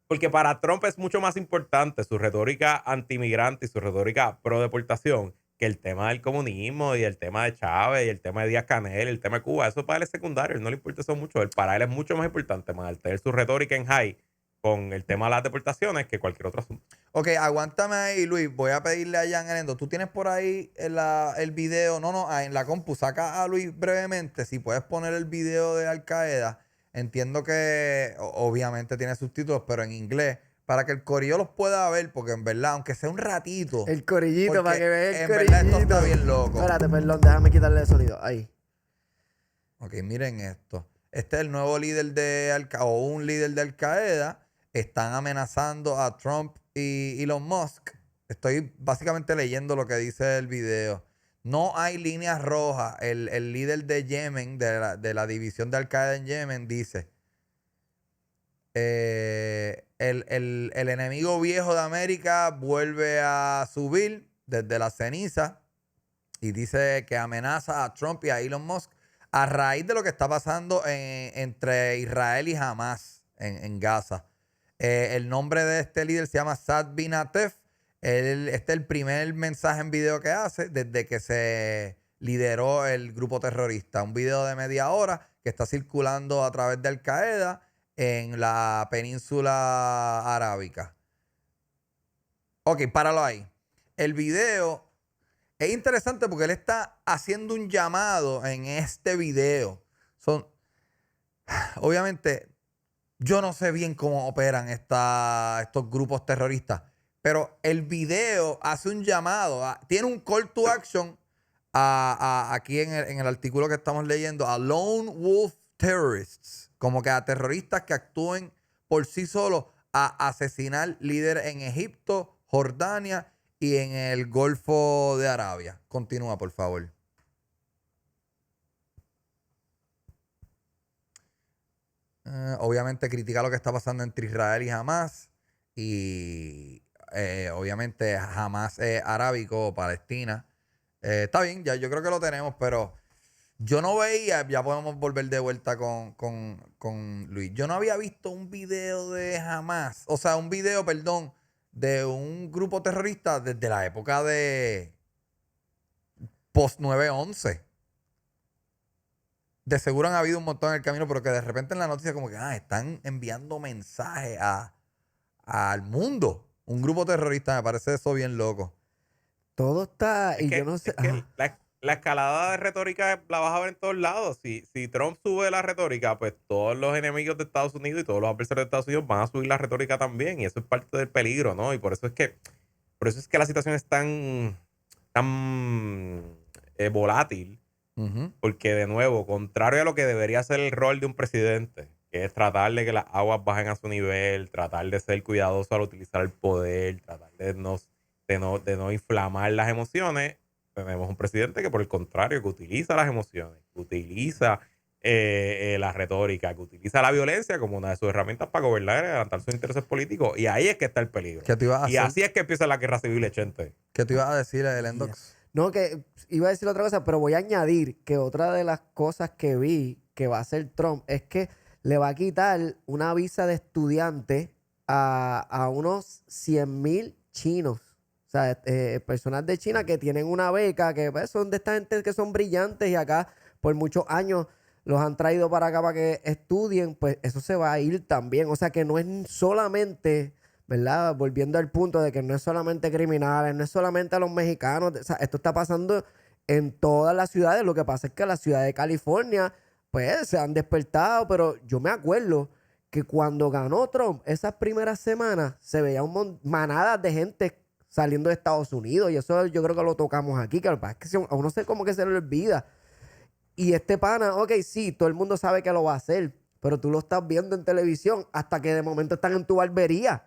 porque para Trump es mucho más importante su retórica antimigrante y su retórica pro deportación que el tema del comunismo y el tema de Chávez y el tema de Díaz-Canel y el tema de Cuba. Eso para él es secundario, él no le importa eso mucho. Para él es mucho más importante mantener su retórica en high con el tema de las deportaciones que cualquier otro asunto.
Ok, aguántame ahí, Luis. Voy a pedirle a Jan Elendo. Tú tienes por ahí el video. No, en la compu. Saca a Luis brevemente. Si puedes poner el video de Al Qaeda. Entiendo que obviamente tiene subtítulos, pero en inglés. Para que el corillo los pueda ver, porque en verdad, aunque sea un ratito.
El corillito,
porque
para que vean el
en
corillito.
verdad esto está bien loco.
Espérate, perdón, déjame quitarle el sonido. Ahí.
Ok, miren esto. Este es el nuevo líder de Al Qaeda, o un líder de Al Qaeda. Están amenazando a Trump y Elon Musk. Estoy básicamente leyendo lo que dice el video. No hay líneas rojas. El líder de Yemen, de la división de Al Qaeda en Yemen, dice: el enemigo viejo de América vuelve a subir desde la ceniza, y dice que amenaza a Trump y a Elon Musk a raíz de lo que está pasando entre Israel y Hamas en Gaza. El nombre de este líder se llama Saad bin Atef. Este es el primer mensaje en video que hace desde que se lideró el grupo terrorista. Un video de media hora que está circulando a través de Al Qaeda en la península arábica. Ok, páralo ahí. El video es interesante porque él está haciendo un llamado en este video. Obviamente, yo no sé bien cómo operan estos grupos terroristas, pero el video hace un llamado, tiene un call to action aquí en el artículo que estamos leyendo, a lone wolf terrorists, como que a terroristas que actúen por sí solos a asesinar líderes en Egipto, Jordania y en el Golfo de Arabia. Continúa, por favor. Obviamente critica lo que está pasando entre Israel y Hamas. Y obviamente Hamas es arábico o Palestina. Está bien, ya yo creo que lo tenemos, pero yo no veía, ya podemos volver de vuelta con Luis. Yo no había visto un video de Hamas, o sea, un video, perdón, de un grupo terrorista desde la época de post 9/11. De seguro han habido un montón en el camino, pero que de repente en la noticia como que están enviando mensajes al mundo. Un grupo terrorista, me parece eso bien loco.
Todo está.
Es
Y
que,
yo no sé.
es que la escalada de retórica la vas a ver en todos lados. Si Trump sube la retórica, pues todos los enemigos de Estados Unidos y todos los adversarios de Estados Unidos van a subir la retórica también. Y eso es parte del peligro, ¿no? Y por eso es que la situación es tan volátil. Porque, de nuevo, contrario a lo que debería ser el rol de un presidente, que es tratar de que las aguas bajen a su nivel, tratar de ser cuidadoso al utilizar el poder, tratar de no inflamar las emociones, tenemos un presidente que, por el contrario, que utiliza las emociones, que utiliza la retórica, que utiliza la violencia como una de sus herramientas para gobernar y adelantar sus intereses políticos. Y ahí es que está el peligro.
¿Qué te ibas a
Y
hacer?
así es que empieza la guerra civil, Chente.
¿Qué te ibas a decir, el Endox?
No, que iba a decir otra cosa, pero voy a añadir que otra de las cosas que vi que va a hacer Trump es que le va a quitar una visa de estudiante a unos 100,000 chinos. O sea, personas de China que tienen una beca, que pues, son de esta gente que son brillantes y acá por muchos años los han traído para acá para que estudien, pues eso se va a ir también. O sea, que no es solamente, ¿verdad? Volviendo al punto de que no es solamente criminales, no es solamente a los mexicanos. O sea, esto está pasando en todas las ciudades. Lo que pasa es que la ciudad de California, pues se han despertado, pero yo me acuerdo que cuando ganó Trump, esas primeras semanas se veían manadas de gente saliendo de Estados Unidos, y eso yo creo que lo tocamos aquí, que lo que pasa es que a uno como que se le olvida. Y este pana, ok, sí, todo el mundo sabe que lo va a hacer, pero tú lo estás viendo en televisión hasta que de momento están en tu barbería.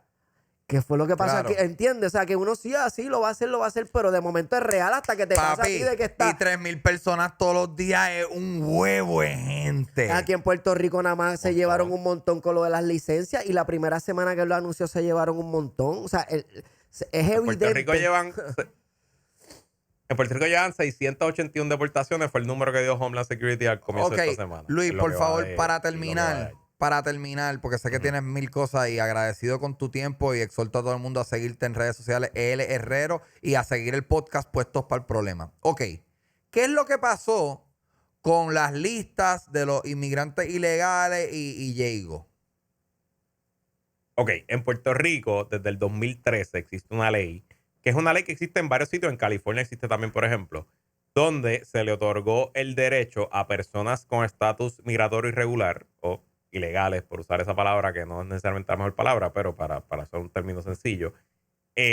¿Qué fue lo que pasa
Claro.
aquí? ¿Entiendes? O sea, que uno sí, así lo va a hacer, pero de momento es real hasta que te pasa
Papi,
así de que está.
y 3,000 personas todos los días es un huevo de gente.
Aquí en Puerto Rico nada más se llevaron un montón con lo de las licencias, y la primera semana que lo anunció se llevaron un montón. O sea, es evidente.
En Puerto Rico llevan 681 deportaciones, fue el número que dio Homeland Security al comienzo de esta semana.
Luis,
Es lo
por
que va
favor,
de-
para
es lo que va de
terminar,
año.
porque sé que tienes mil cosas y agradecido con tu tiempo y exhorto a todo el mundo a seguirte en redes sociales, EL Herrero, y a seguir el podcast Puestos para el Problema. Ok, ¿qué es lo que pasó con las listas de los inmigrantes ilegales y Yeigo?
Ok, en Puerto Rico, desde el 2013 existe una ley, que es una ley que existe en varios sitios. En California existe también, por ejemplo, donde se le otorgó el derecho a personas con estatus migratorio irregular o ilegales, por usar esa palabra, que no es necesariamente la mejor palabra, pero para hacer un término sencillo,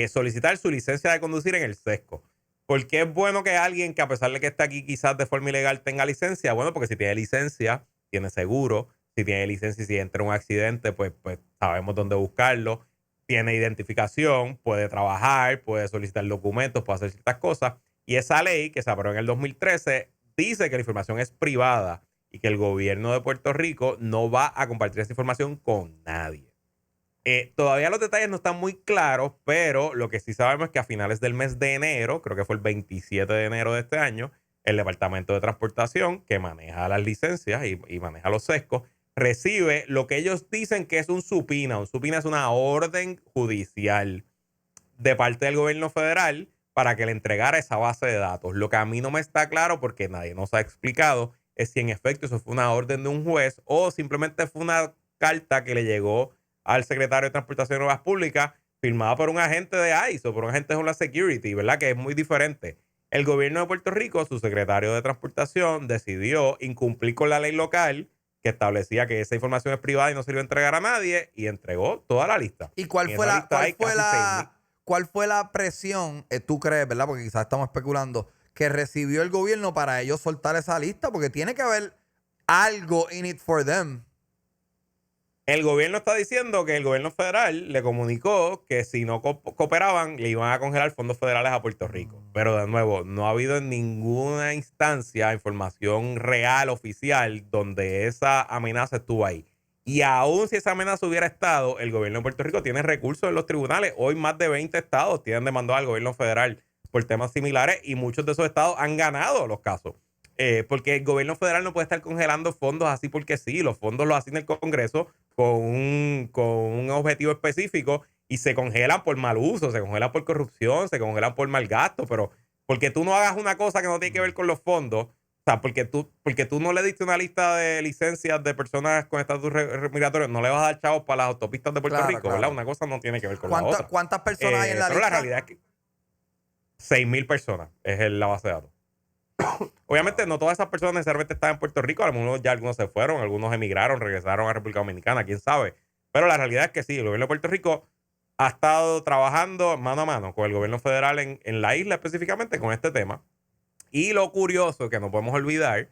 solicitar su licencia de conducir en el sesco. ¿Por qué es bueno que alguien que, a pesar de que está aquí quizás de forma ilegal, tenga licencia? Bueno, porque si tiene licencia, tiene seguro. Si tiene licencia y si entra en un accidente, pues sabemos dónde buscarlo. Tiene identificación, puede trabajar, puede solicitar documentos, puede hacer ciertas cosas. Y esa ley, que se aprobó en el 2013, dice que la información es privada y que el gobierno de Puerto Rico no va a compartir esa información con nadie. Todavía los detalles no están muy claros, pero lo que sí sabemos es que a finales del mes de enero, creo que fue el 27 de enero de este año, el Departamento de Transportación, que maneja las licencias y maneja los sescos, recibe lo que ellos dicen que es un supina. Un supina es una orden judicial de parte del gobierno federal para que le entregara esa base de datos. Lo que a mí no me está claro, porque nadie nos ha explicado, es si en efecto eso fue una orden de un juez o simplemente fue una carta que le llegó al secretario de Transportación y Obras Públicas firmada por un agente de ICE o por un agente de Homeland Security, ¿verdad? Que es muy diferente. El gobierno de Puerto Rico, su secretario de Transportación, decidió incumplir con la ley local que establecía que esa información es privada y no se le iba a entregar a nadie, y entregó toda la lista.
¿Y cuál
En
fue
esa
la,
lista hay casi 6,000.
cuál fue la presión, tú crees, ¿verdad? Porque quizás estamos especulando, que recibió el gobierno para ellos soltar esa lista? Porque tiene que haber algo in it for them.
El gobierno está diciendo que el gobierno federal le comunicó que si no cooperaban, le iban a congelar fondos federales a Puerto Rico. Pero de nuevo, no ha habido en ninguna instancia información real, oficial, donde esa amenaza estuvo ahí. Y aún si esa amenaza hubiera estado, el gobierno de Puerto Rico tiene recursos en los tribunales. Hoy más de 20 estados tienen demandado al gobierno federal por temas similares, y muchos de esos estados han ganado los casos. Porque el gobierno federal no puede estar congelando fondos así porque sí. Los fondos los asigna el Congreso con un objetivo específico, y se congelan por mal uso, se congelan por corrupción, se congelan por mal gasto. Pero porque tú no hagas una cosa que no tiene que ver con los fondos, o sea, porque tú no le diste una lista de licencias de personas con estatus migratorio, no le vas a dar chavos para las autopistas de Puerto
Claro,
Rico,
claro.
¿verdad? Una cosa no tiene que ver con la otra.
¿Cuántas personas hay en la
pero
lista?
la realidad es que 6,000 personas es la base de datos. Obviamente no todas esas personas necesariamente están en Puerto Rico. Algunos se fueron, algunos emigraron, regresaron a República Dominicana, quién sabe. Pero la realidad es que sí, el gobierno de Puerto Rico ha estado trabajando mano a mano con el gobierno federal en la isla específicamente con este tema. Y lo curioso que no podemos olvidar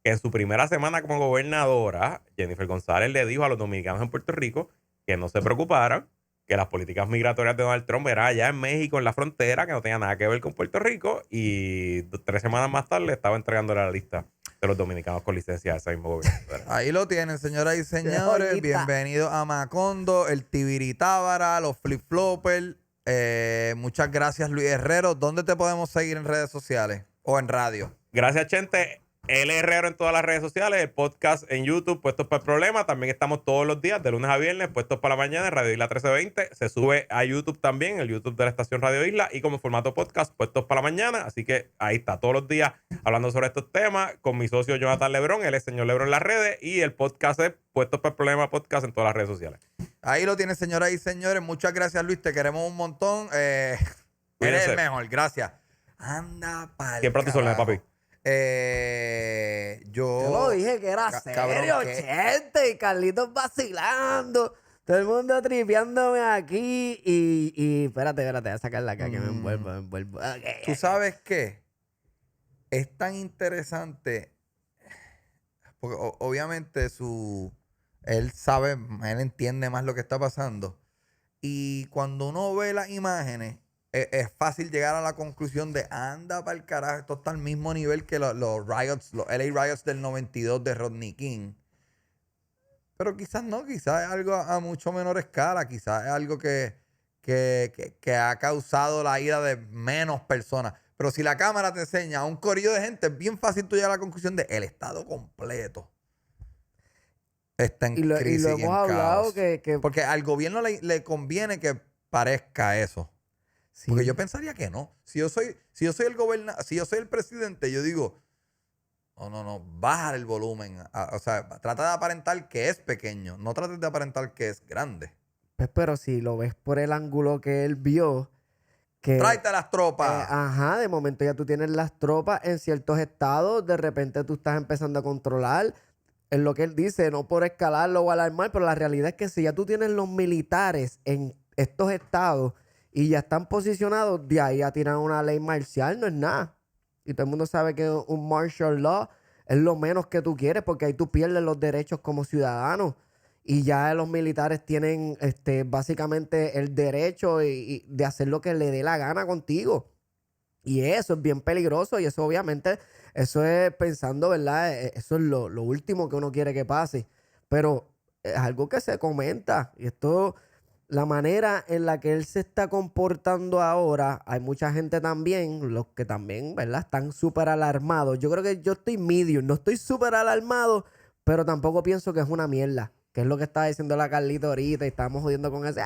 que en su primera semana como gobernadora, Jennifer González le dijo a los dominicanos en Puerto Rico que no se preocuparan, que las políticas migratorias de Donald Trump eran allá en México, en la frontera, que no tenía nada que ver con Puerto Rico, y 3 semanas más tarde estaba entregándole la lista de los dominicanos con licencia a ese mismo gobierno.
Ahí lo tienen, señoras y señores.
joyita.
Bienvenidos a Macondo, el Tibiritábara, los flip-floppers. Muchas gracias, Luis Herrero. ¿Dónde te podemos seguir en redes sociales o en radio?
Gracias, Chente. L. Herrero en todas las redes sociales, el podcast en YouTube, Puestos para el Problema. También estamos todos los días, de lunes a viernes, Puestos para la Mañana, en Radio Isla 1320. Se sube a YouTube también, el YouTube de la estación Radio Isla, y como formato podcast, Puestos para la Mañana. Así que ahí está, todos los días hablando sobre estos temas con mi socio Jonathan Lebrón. Él es señor Lebrón en las redes, y el podcast es Puestos para el Problema Podcast en todas las redes sociales.
Ahí lo tienen, señoras y señores. Muchas gracias, Luis. Te queremos un montón. Eres
Cuídense.
el mejor. Gracias. Anda pa'l
¿Qué pronto son,
carajo.
papi?
Yo lo dije que era
cabrón,
serio,
¿qué?
Chente, y Carlitos vacilando. Todo el mundo tripeándome aquí. Y espérate, voy a sacarla acá que me envuelvo. Okay.
¿Tú sabes qué? Es tan interesante porque obviamente él sabe, él entiende más lo que está pasando. Y cuando uno ve las imágenes, es fácil llegar a la conclusión de anda para el carajo, esto está al mismo nivel que los riots, los LA riots del 92 de Rodney King. Pero quizás no, quizás es algo a mucho menor escala, quizás es algo que ha causado la ira de menos personas. Pero si la cámara te enseña a un corillo de gente, es bien fácil tú llegar a la conclusión de el estado completo está en
Y lo
crisis y en
hemos hablado
caos.
que
Porque al gobierno le conviene que parezca eso.
sí.
Porque yo pensaría que no. Si yo soy el gobernador, si yo soy el presidente, yo digo, no, baja el volumen. O sea, trata de aparentar que es pequeño. No trates de aparentar que es grande.
Pues, pero si lo ves por el ángulo que él vio, que
Tráete a las tropas.
ajá, de momento ya tú tienes las tropas en ciertos estados, de repente tú estás empezando a controlar. Es lo que él dice, no por escalarlo o alarmar, pero la realidad es que si ya tú tienes los militares en estos estados y ya están posicionados, de ahí a tirar una ley marcial no es nada. Y todo el mundo sabe que un martial law es lo menos que tú quieres, porque ahí tú pierdes los derechos como ciudadano. Y ya los militares tienen básicamente el derecho de hacer lo que le dé la gana contigo. Y eso es bien peligroso, y eso obviamente, eso es pensando, ¿verdad? Eso es lo último que uno quiere que pase. Pero es algo que se comenta. Y esto, la manera en la que él se está comportando ahora, hay mucha gente también, los que también, ¿verdad? Están súper alarmados. Yo creo que yo estoy medium, no estoy súper alarmado, pero tampoco pienso que es una mierda. Que es lo que estaba diciendo la Carlita ahorita y estábamos jodiendo con ese...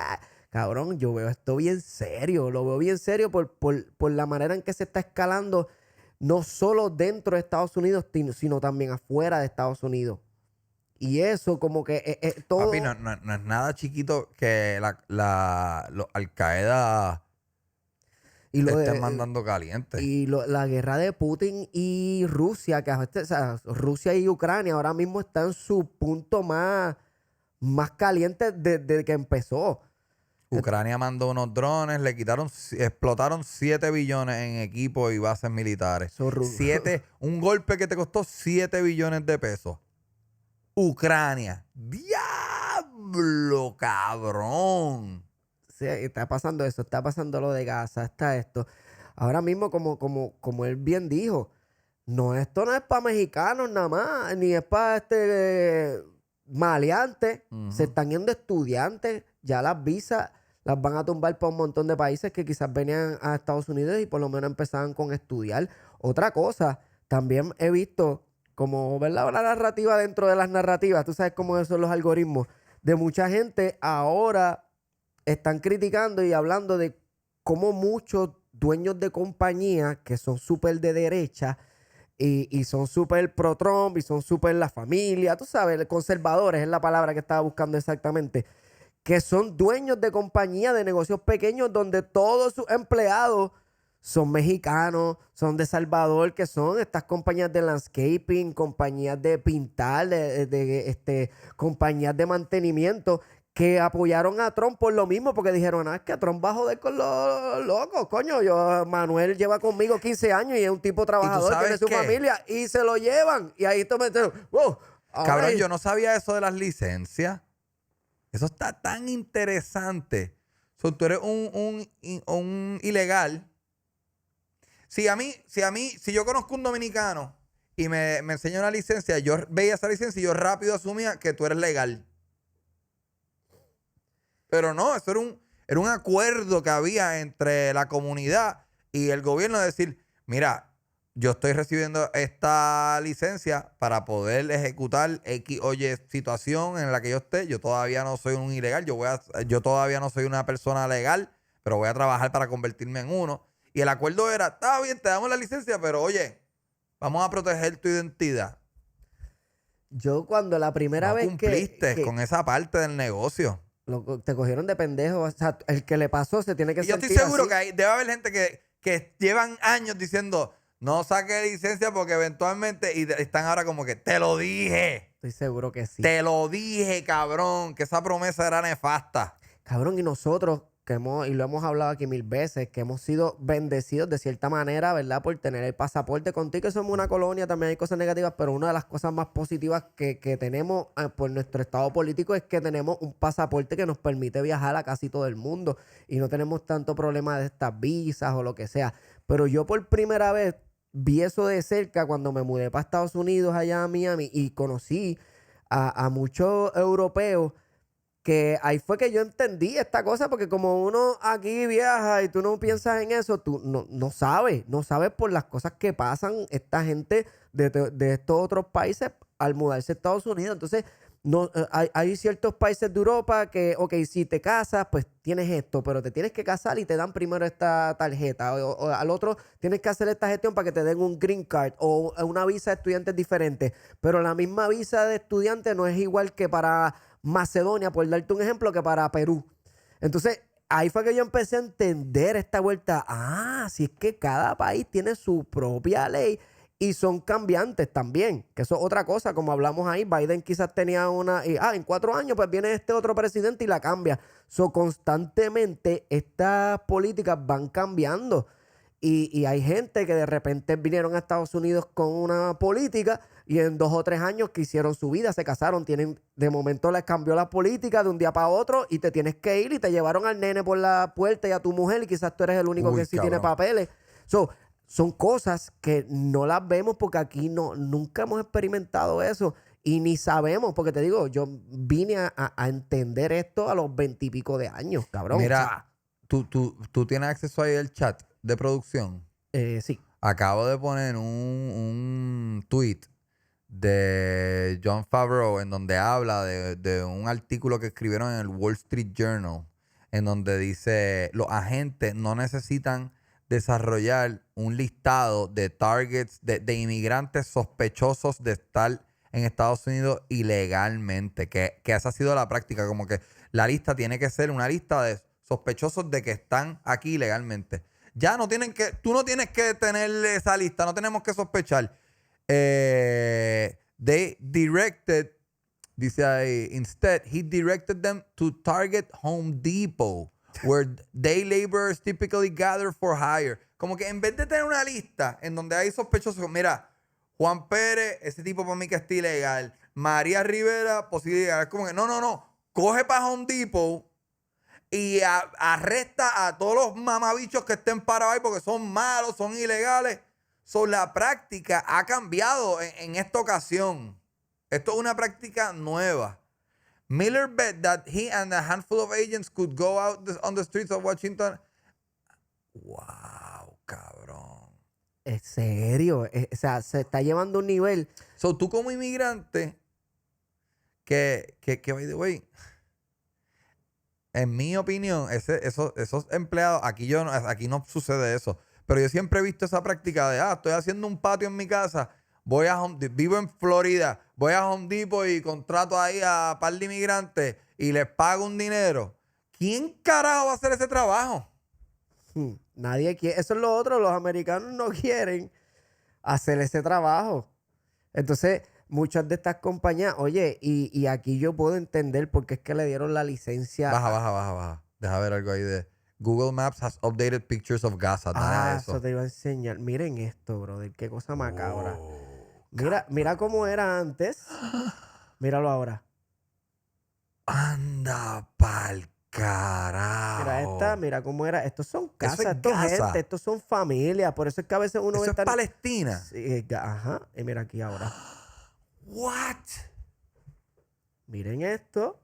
Cabrón, yo veo esto bien serio, lo veo bien serio por la manera en que se está escalando, no solo dentro de Estados Unidos, sino también afuera de Estados Unidos. Y eso como que todo...
Papi, no es nada chiquito que los Al-Qaeda
y
te estén mandando caliente.
Y la guerra de Putin y Rusia, que o sea, Rusia y Ucrania ahora mismo están en su punto más caliente desde que empezó.
Ucrania mandó unos drones, explotaron 7 billones en equipos y bases militares. Un golpe que te costó 7 billones de pesos. Ucrania. ¡Diablo, cabrón!
Sí, está pasando eso, está pasando lo de Gaza, está esto. Ahora mismo, como él bien dijo, esto no es para mexicanos nada más, ni es para maleantes.
Ujú.
Se están yendo estudiantes, ya las visas las van a tumbar para un montón de países que quizás venían a Estados Unidos y por lo menos empezaban con estudiar. Otra cosa, también he visto como, ¿verdad? Una narrativa dentro de las narrativas, tú sabes cómo son los algoritmos, de mucha gente ahora están criticando y hablando de cómo muchos dueños de compañías que son súper de derecha y son súper pro-Trump y son súper la familia, tú sabes, conservadores es la palabra que estaba buscando exactamente, que son dueños de compañías de negocios pequeños donde todos sus empleados son mexicanos, son de Salvador, que son estas compañías de landscaping, compañías de pintar, compañías de mantenimiento, que apoyaron a Trump por lo mismo, porque dijeron, es que Trump va a joder con los locos, coño. Manuel lleva conmigo 15 años y es un tipo trabajador, tiene
sabes
su
qué?
familia, y se lo llevan. Y ahí tú me dices, wow.
Cabrón, yo no sabía eso de las licencias. Eso está tan interesante. So, tú eres un ilegal. Si yo conozco un dominicano y me enseña una licencia, yo veía esa licencia y yo rápido asumía que tú eres legal. Pero no, eso era un acuerdo que había entre la comunidad y el gobierno de decir, mira, yo estoy recibiendo esta licencia para poder ejecutar X o Y situación en la que yo esté. Yo todavía no soy un ilegal, yo todavía no soy una persona legal, pero voy a trabajar para convertirme en uno. Y el acuerdo era, está bien, te damos la licencia, pero oye, vamos a proteger tu identidad.
Yo cuando la primera
No
vez
cumpliste con esa parte del negocio.
te cogieron de pendejo, o sea, el que le pasó se tiene que
Y yo estoy
sentir
seguro
así.
debe haber gente que llevan años diciendo, no saque licencia porque eventualmente, y están ahora como que, te lo dije.
Estoy seguro que sí.
Te lo dije, cabrón, que esa promesa era nefasta.
Cabrón, y nosotros, y lo hemos hablado aquí 1000 veces, que hemos sido bendecidos de cierta manera, ¿verdad? Por tener el pasaporte contigo, que somos una colonia, también hay cosas negativas, pero una de las cosas más positivas que tenemos por nuestro estado político es que tenemos un pasaporte que nos permite viajar a casi todo el mundo y no tenemos tanto problema de estas visas o lo que sea. Pero yo por primera vez vi eso de cerca cuando me mudé para Estados Unidos, allá a Miami, y conocí a muchos europeos que ahí fue que yo entendí esta cosa, porque como uno aquí viaja y tú no piensas en eso, tú no sabes por las cosas que pasan esta gente de estos otros países al mudarse a Estados Unidos. Entonces, hay ciertos países de Europa que, ok, si te casas, pues tienes esto, pero te tienes que casar y te dan primero esta tarjeta, o al otro tienes que hacer esta gestión para que te den un green card o una visa de estudiantes diferente, pero la misma visa de estudiante no es igual que para Macedonia, por darte un ejemplo, que para Perú. Entonces, ahí fue que yo empecé a entender esta vuelta. Si es que cada país tiene su propia ley y son cambiantes también, que eso es otra cosa, como hablamos ahí. Biden quizás tenía en 4 años pues viene este otro presidente y la cambia. Constantemente estas políticas van cambiando. Y hay gente que de repente vinieron a Estados Unidos con una política y en 2 o 3 años que hicieron su vida, se casaron, de momento les cambió la política de un día para otro y te tienes que ir y te llevaron al nene por la puerta y a tu mujer y quizás tú eres el único que sí
cabrón.
tiene papeles. Son cosas que no las vemos porque aquí nunca hemos experimentado eso y ni sabemos, porque te digo, yo vine a entender esto a los 20 y pico de años, cabrón.
Mira, tú tienes acceso ahí al chat de producción.
Sí.
Acabo de poner un tweet de Jon Favreau en donde habla de un artículo que escribieron en el Wall Street Journal en donde dice los agentes no necesitan desarrollar un listado de targets de inmigrantes sospechosos de estar en Estados Unidos ilegalmente, que esa ha sido la práctica, como que la lista tiene que ser una lista de sospechosos de que están aquí ilegalmente. Ya tú no tienes que tener esa lista, no tenemos que sospechar. They directed, dice ahí, instead, he directed them to target Home Depot, where day laborers typically gather for hire. Como que en vez de tener una lista en donde hay sospechosos, mira, Juan Pérez, ese tipo para mí que está ilegal. María Rivera, posible ilegal. Es como que, no. Coge para Home Depot y arresta a todos los mamabichos que estén parados ahí porque son malos, son ilegales. La práctica ha cambiado en esta ocasión. Esto es una práctica nueva. Miller bet that he and a handful of agents could go out on the streets of Washington. Wow, cabrón.
Es serio. O sea, se está llevando un nivel.
Tú como inmigrante, que by the way, en mi opinión, esos empleados, aquí no sucede eso. Pero yo siempre he visto esa práctica de, estoy haciendo un patio en mi casa, vivo en Florida, voy a Home Depot y contrato ahí a un par de inmigrantes y les pago un dinero. ¿Quién carajo va a hacer ese trabajo?
Nadie quiere. Eso es lo otro. Los americanos no quieren hacer ese trabajo. Entonces, muchas de estas compañías, oye, y aquí yo puedo entender por qué es que le dieron la licencia.
Baja. Deja ver algo ahí de Google Maps has updated pictures of Gaza. Dale a
Eso
eso.
te iba a enseñar. Miren esto, brother, qué cosa macabra.
Oh,
Mira cómo era antes. Míralo ahora.
anda pa'l carajo.
Mira cómo era. Estos son
Eso
casas,
es
estos
Gaza.
gente, estos son familias. Por eso es que a veces uno
Eso
ve
es
tan...
Palestina.
Sí, ajá. Y mira aquí ahora.
What?
Miren esto.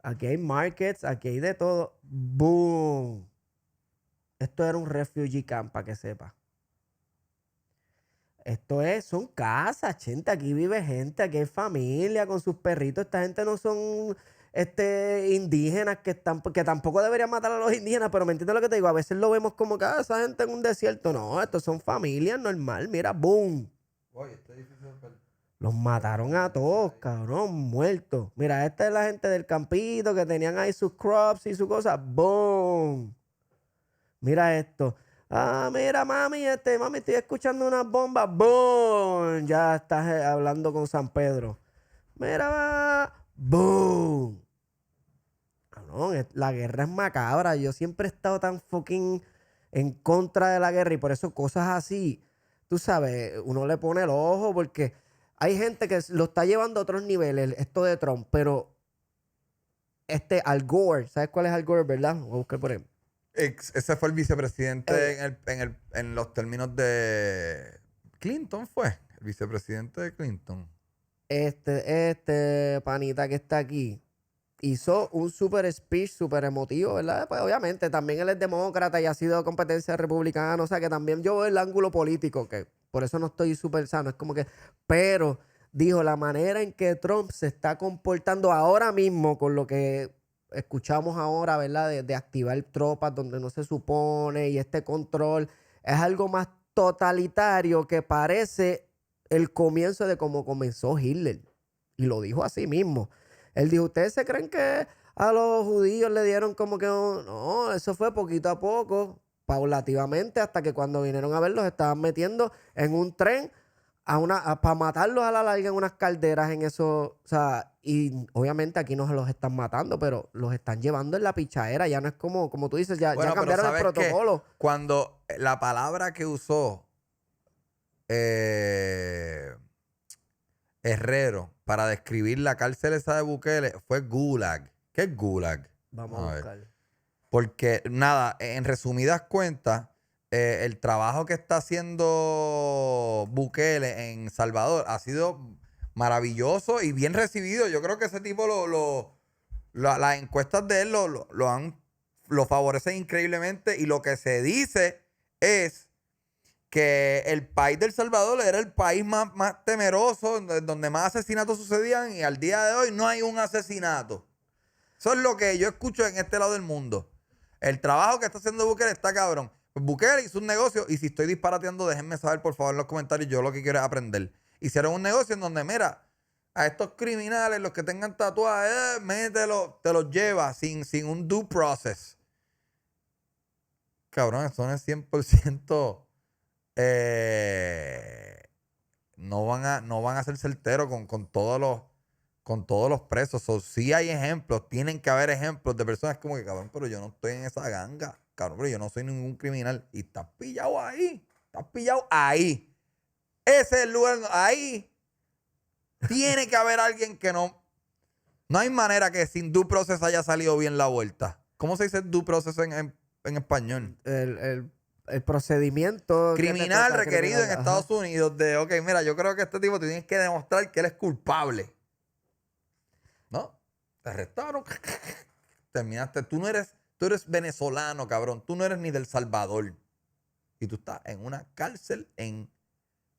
Aquí hay markets, aquí hay de todo. ¡Boom! Esto era un refugee camp, para que sepa. Son casas, gente. Aquí vive gente, aquí hay familia con sus perritos. Esta gente no son indígenas que tampoco deberían matar a los indígenas, pero me entiendes lo que te digo. A veces lo vemos como que esa gente en un desierto. No, estos son familias normal. Mira, boom. Los mataron a todos, cabrón, muertos. Mira, esta es la gente del campito que tenían ahí sus crops y sus cosas. ¡Boom! Mira esto. Ah, mira, mami, mami, estoy escuchando unas bombas. ¡Boom! Ya estás hablando con San Pedro. Mira, ¡boom! Cabrón, la guerra es macabra. Yo siempre he estado tan fucking en contra de la guerra y por eso cosas así, tú sabes, uno le pone el ojo porque hay gente que lo está llevando a otros niveles, esto de Trump, pero Al Gore, ¿sabes cuál es Al Gore, verdad? Voy a buscar por ahí.
Ese fue el vicepresidente en los términos de Clinton, fue. El vicepresidente de Clinton.
Este panita que está aquí hizo un super speech, súper emotivo, ¿verdad? Pues obviamente también él es demócrata y ha sido competencia republicana, o sea que también yo veo el ángulo político, que por eso no estoy súper sano, es como que, pero dijo la manera en que Trump se está comportando ahora mismo con lo que escuchamos ahora, ¿verdad? De activar tropas donde no se supone y este control es algo más totalitario que parece el comienzo de cómo comenzó Hitler. Y lo dijo así mismo. Él dijo, ¿ustedes se creen que a los judíos le dieron como que no, eso fue poquito a poco, paulativamente, hasta que cuando vinieron a ver los estaban metiendo en un tren para matarlos a la larga en unas calderas en eso, o sea, y obviamente aquí no se los están matando, pero los están llevando en la pichadera, ya no es como tú dices, ya
Bueno, pero
cambiaron el
¿sabes qué?
protocolo.
Cuando la palabra que usó Herrero para describir la cárcel esa de Bukele fue Gulag. ¿Qué es Gulag?
Vamos
A
a
ver.
buscar.
Porque, nada, en resumidas cuentas, el trabajo que está haciendo Bukele en Salvador ha sido maravilloso y bien recibido. Yo creo que ese tipo las encuestas de él lo favorecen increíblemente y lo que se dice es que el país del Salvador era el país más temeroso, donde más asesinatos sucedían y al día de hoy no hay un asesinato. Eso es lo que yo escucho en este lado del mundo. El trabajo que está haciendo Bukele está cabrón. Pues Bukele hizo un negocio y si estoy disparateando, déjenme saber por favor en los comentarios. Yo lo que quiero es aprender. Hicieron un negocio en donde, mira, a estos criminales, los que tengan tatuajes, mételo, te los lleva sin un due process. Cabrón, eso no es 100%. No van a ser certeros con todos los presos. O sí hay ejemplos, tienen que haber ejemplos de personas como que, cabrón, pero yo no estoy en esa ganga, cabrón, pero yo no soy ningún criminal. Y estás pillado ahí. Ese es el lugar, ahí tiene que haber alguien que no hay manera que sin due process haya salido bien la vuelta. ¿Cómo se dice due process en español?
El procedimiento
Criminal requerido en
ajá.
Estados Unidos de, ok, mira, yo creo que este tipo te tienes que demostrar que él es culpable. ¿No? Te arrestaron. Terminaste. Tú eres venezolano, cabrón. Tú no eres ni del Salvador. Y tú estás en una cárcel en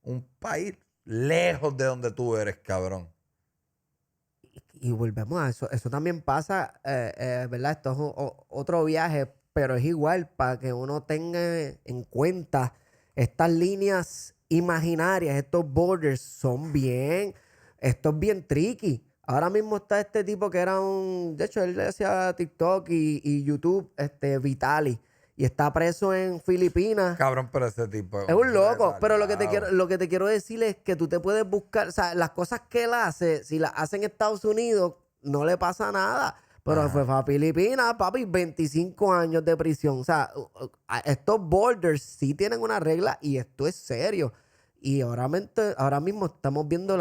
un país lejos de donde tú eres, cabrón.
Y volvemos a eso. Eso también pasa, ¿verdad? Esto es otro viaje, pero es igual para que uno tenga en cuenta estas líneas imaginarias, estos borders esto es bien tricky. Ahora mismo está este tipo que era de hecho, él hacía TikTok y YouTube, Vitali. y está preso en Filipinas.
Cabrón, pero ese tipo
Es un loco, pero lo que
retardado.
te quiero decir es que tú te puedes buscar, o sea, las cosas que él hace, si las hace en Estados Unidos, no le pasa nada. Pero
Ajá.
fue para Filipinas, papi, 25 años de prisión. O sea, estos borders sí tienen una regla y esto es serio. Y ahora mismo estamos viendo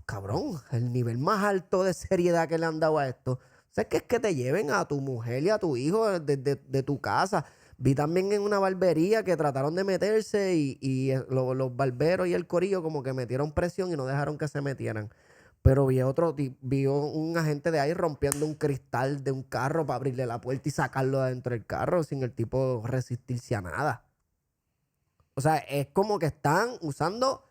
cabrón, el nivel más alto de seriedad que le han dado a esto. O sea, es que te lleven a tu mujer y a tu hijo de tu casa. Vi también en una barbería que trataron de meterse y los barberos y el corillo como que metieron presión y no dejaron que se metieran. Pero vi un agente de ahí rompiendo un cristal de un carro para abrirle la puerta y sacarlo de adentro del carro sin el tipo resistirse a nada. O sea, es como que están usando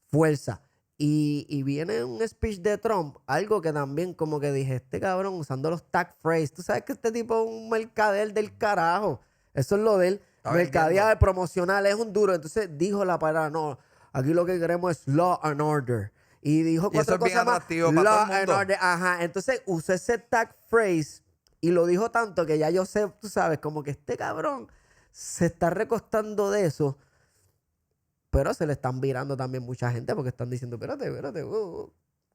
fuerza. Y viene un speech de Trump, algo que también como que dije, este cabrón usando los tag phrases. Tú sabes que este tipo es un mercader del carajo. Eso es lo de él.
Está
Mercadear
vendiendo.
promocional es un duro. Entonces dijo la palabra, no, aquí lo que queremos es law and order. Y dijo
Y eso
cuatro
es bien
cosas más.
atractivo para todo
Law
el
and
mundo.
order. Ajá. Entonces usó ese tag phrase y lo dijo tanto que ya yo sé, tú sabes, como que este cabrón se está recostando de eso. Pero se le están virando también mucha gente porque están diciendo, espérate,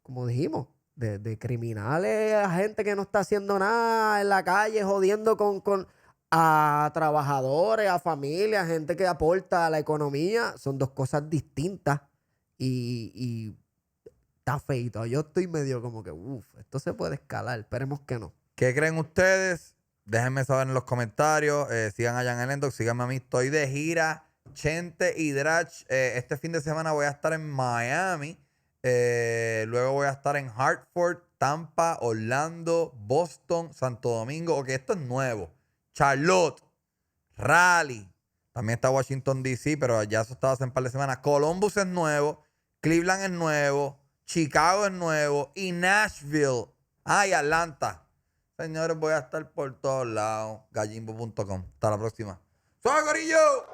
como dijimos, de criminales a gente que no está haciendo nada en la calle, jodiendo a trabajadores, a familias, gente que aporta a la economía. Son dos cosas distintas y está feito. Yo estoy medio como que, esto se puede escalar. Esperemos que no.
¿Qué creen ustedes? Déjenme saber en los comentarios. Sigan allá en el Endox, síganme a mí. Estoy de gira. Chente y Drach. Este fin de semana voy a estar en Miami. Luego voy a estar en Hartford, Tampa, Orlando, Boston, Santo Domingo. Ok, esto es nuevo. Charlotte, Raleigh. También está Washington, D.C., pero ya eso estaba hace un par de semanas. Columbus es nuevo. Cleveland es nuevo. Chicago es nuevo. Y Nashville. Ah, y Atlanta. Señores, voy a estar por todos lados. Gallimbo.com. Hasta la próxima. ¡Suave, corillo!